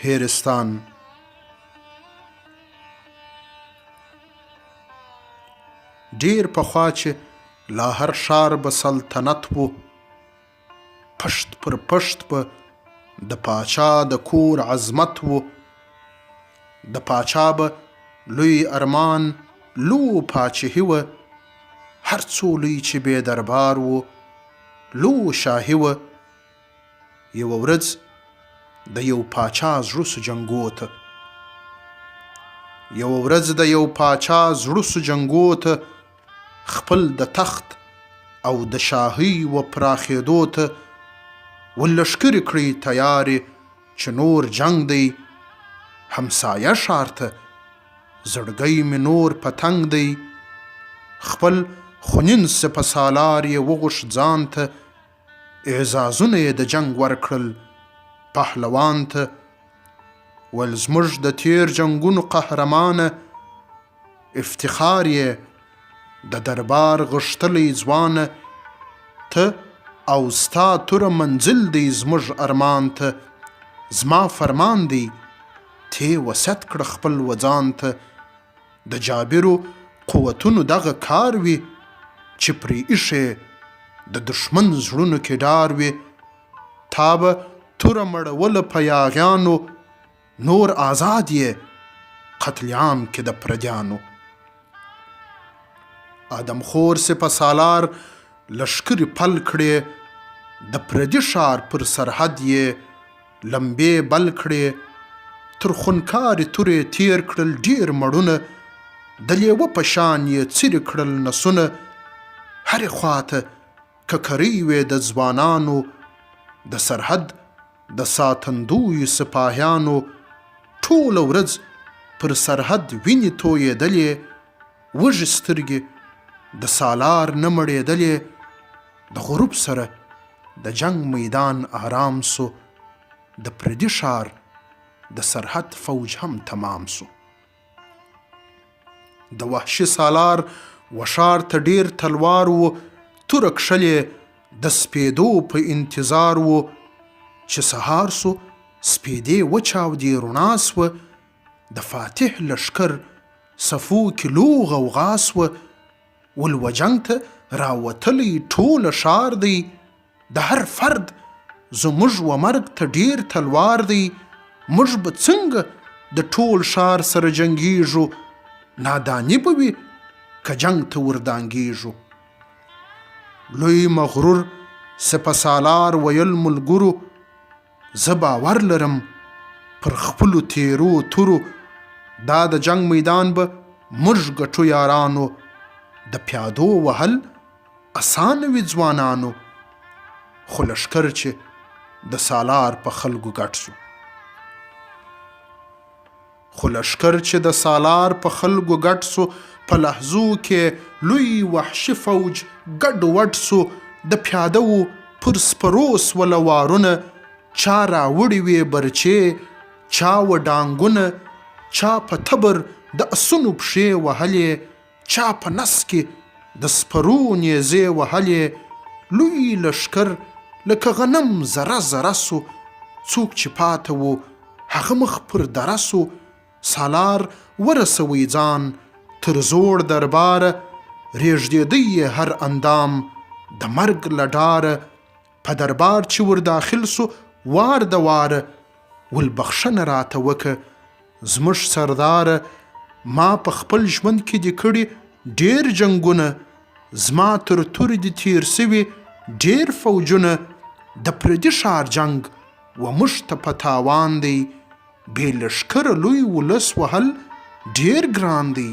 هېرستان. ډیر پخوا چې لا هر ښار به سلطنت و، پشت پر پشت به د پاچا د کور عظمت و. د پاچا به لوی ارمان لو پاچهي وه، هر څو لوی چې بې دربار و لو شاهي وه. یوه ورځ د یو پاچا زړه سو جنګو ته، یوه ورځ د یو پاچا زړه سو جنګو ته، خپل د تخت او د شاهي و پراخېدو ته. ولښکرې کړي تیارې چې نور جنګ دی، همسایه ښار ته زړګی مې نور پتنګ دی. خپل خونین سپه سالار یې وغوښت ځان ته، اعزازونه یې د جنګ ورکړل پهلوان ته. ول زموږ د تیر جنګونو قهرمانه، افتخار یې د دربار غښتلی ځوانه. ته او ستا توره منزل دی زموږ ارمان ته، زما فرمان دی تی وسط کړه خپل وځان ته. د جابرو قوتونو دغه کار وي چې پرې ایښې د دښمن زړونو کې ډار وي. تا به توره مړوله په یاغیانو، نور آزاد یې قتل عام کې د پردیانو. آدم خور سپه سالار لښکرې پل کړې، د پردي ښار پر سرحد یې لمبې بل کړې. تر خونکارې تورې تیر کړل ډیر مړونه، د لیوه په شان یې څیرې کړل نسونه. هرې خواته ککرۍ وې د ځوانانو، د سرحد د ساتندویو سپاهیانو. ټوله ورځ پر سرحد وینې تویېدلې، وږې سترګې د سالار نه مړېدلې. د غروب سره د جنگ میدان آرام سو، د پردي ښار د سرحد فوج هم تمام سو. د وحشي سالار و ښار ته ډیر تلوار و، توره کښلې د سپېدو په انتظار و. چې سهار سو سپېدې وچاودې رڼا سوه، د فاتح لښکر صفو کې لو غوغا سوه. ولوه جنګ ته راوتلی ټوله ښار دی، د هر فرد زموږ و مرګ ته ډیر تلوار دی. موږ به څنګه د ټول ښار سره جنګیږو، ناداني به وي که جنګ ته وردانګیږو. لوی مغرور سپه سالار ویل ملګرو، زه باور لرم پر خپلو تیرو تورو، دا د جنگ میدان به موږ ګټو یارانو. د پیادو وهل اسانه وي ځوانانو، خو لښکر چې د سالار په خلکو ګډ سو، خو لښکر چې د سالار په خلکو ګډ سو. په لحظو کې لوی وحشي فوج ګډ وډ سو. د پیاده و پر سپرو سوله وارونه، چا راوړي وې برچې چا و ډانګونه. چا په تبر د اسونو پښې وهلې، چا په نس کې د سپرو نیزې وهلې. لوی لښکر لکه غنم ذره ذره سو، څوک چې پاته و هغه مخ پر دره سو. سالار ورسوی ځان تر زوړ درباره، رېږدېدی یې هر اندام د مرګ له ډاره. په دربار چې ور داخل سو وار د واره، ول بخښنه راته وکه زموږ سرداره. ما په خپل ژوند کې دې کړي ډیر جنګونه، زما تر تورې دې تیر سوي ډیر فوجونه. د پردي ښار جنګ و موږ ته په تاوان دی، بې لښکره لوی ولس وهل ډیر ګران دی.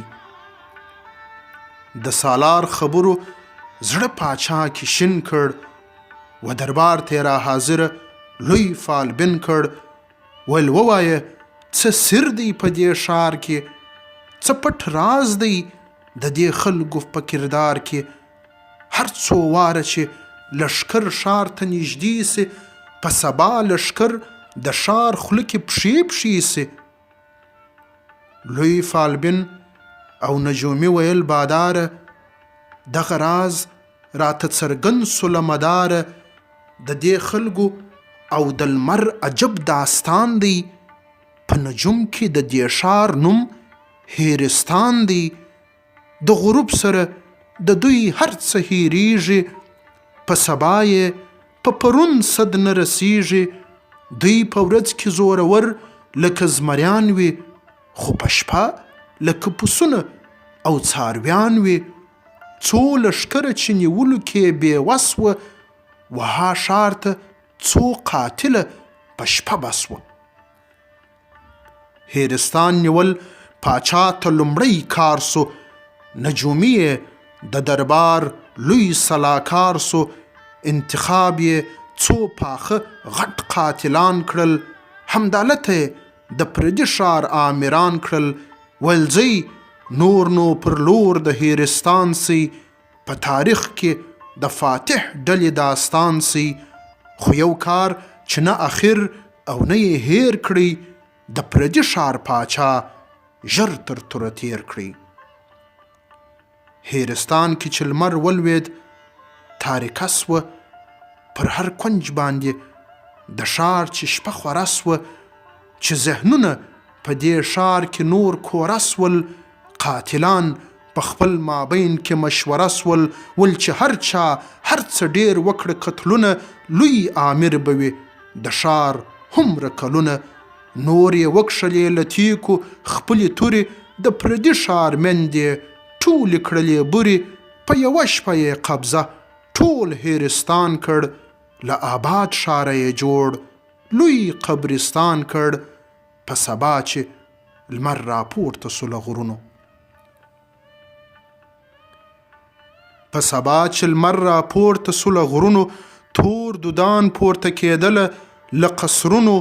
د سالار خبرو زړه پاچا کې شین کړ، و دربار ته را حاضره لوی فالبین کړ. ویل ووایه څه سر دی په دې ښار کې، څه پټ راز دی د دې خلکو په کردار کې. هر څو واره چې لښکر ښار ته نږدې سي، په سبا لښکر د ښار خوله کې پښې پښې سي. لوی فالبین او نجومي ویل باداره، دغه راز راته څرګند سو له مداره. د دې خلکو او د لمر عجب داستان دی، په نجوم کې د دې ښار نوم هېرستان دی. د غروب سره د دوی هر څه هېرېږي، په سبا یې په پرون صد نه رسېږي. دوی په ورځ کې زورور لکه زمریان وي، خو په شپه لکه پسونه او څارویان وي. څو لښکره چې نیولو کې بې وس وه، وها ښار ته څو قاتله په شپه بس وه. هېرستان نیول پاچا ته لومړی کار سو، نجومي یې د دربار لوی سلاکار سو. انتخاب یې څو پاخه غټ قاتلان کړل، همدالته یې د پردي ښار آمران کړل. ویل ځئ نور نو پر لور د هېرستان سئ، په تاریخ کې د فاتح ډلې داستان سئ. خو یو کار چې نه اخر او نه یې هیر کړئ، د پردي ښار پاچا ژر تر توره تیر کړئ. هېرستان کې چې لمر ولوید تاریکه سوه، پر هر کونج باندې د ښار چې شپه خوره سوه، چې ذهنونه په دې ښار کې نور کوره سول. قاتلان په خپل مابین کې مشوره سول، ول چې هر چا هر څه ډېر وکړه قتلونه، لوی آمر به وي د ښار هومره کلونه. نور یې وکښلې له تیکو خپلې تورې، د پردي ښار میندې ټولې کړلې بورې. په یوه شپه یې قبضه ټول هېرستان کړ، له آباد ښاره یې جوړ لوی قبرستان کړ. په سبا چې لمر راپورته سو له غرونو، په سبا چې لمر راپورته سو له غرونو، تور دودان پورته کېدله له قصرونو.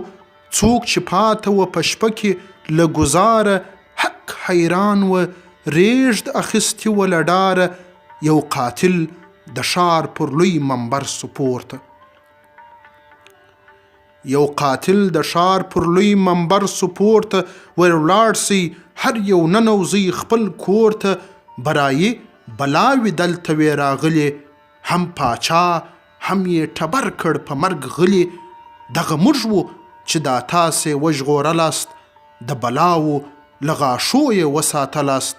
څوک چې پاته و په شپه کې له ګزاره، حق حیران و ریږد اخیستې و له ډاره. یو قاتل د ښار پر لوی منبر سو پورته، یو قاتل د ښار پر لوی منبر سو پورته. ور ولاړ سئ هر یو ننوځئ خپل کور ته، برایي بلاوي دلته وې راغلې، هم پاچا هم یې ټبر کړ په مرګ غلي. دغه موږ وو چې دا تاسې وژغورلاست، د بلاوو له غاشو یې وساتلاست.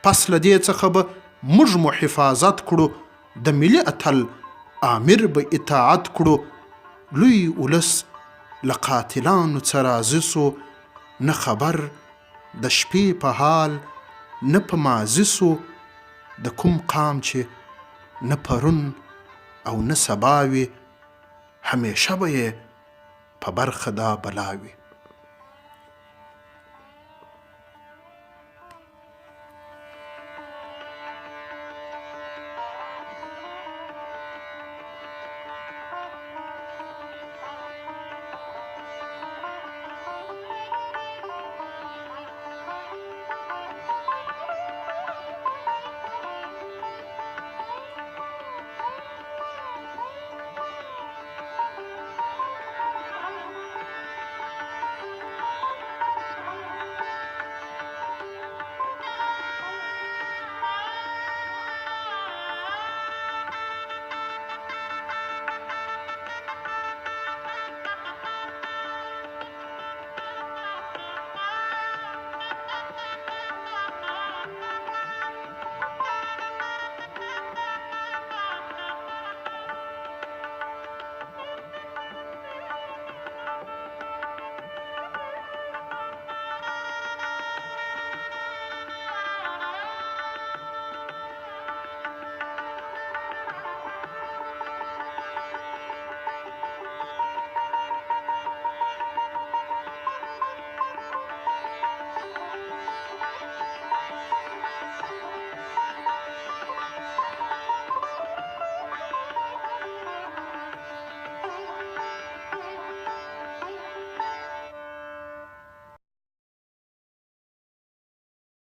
پس له دې څخه به موږ مو حفاظت کړو، د ملي اتل آمر به اطاعت کړو. لوی ولس له قاتلانو څه راضي سو، نه خبر د شپې په حال نه په ماضي سو. د کوم قام چې نه پرون او نه سبا وي، همیشه به یې په برخه دا بلا وي.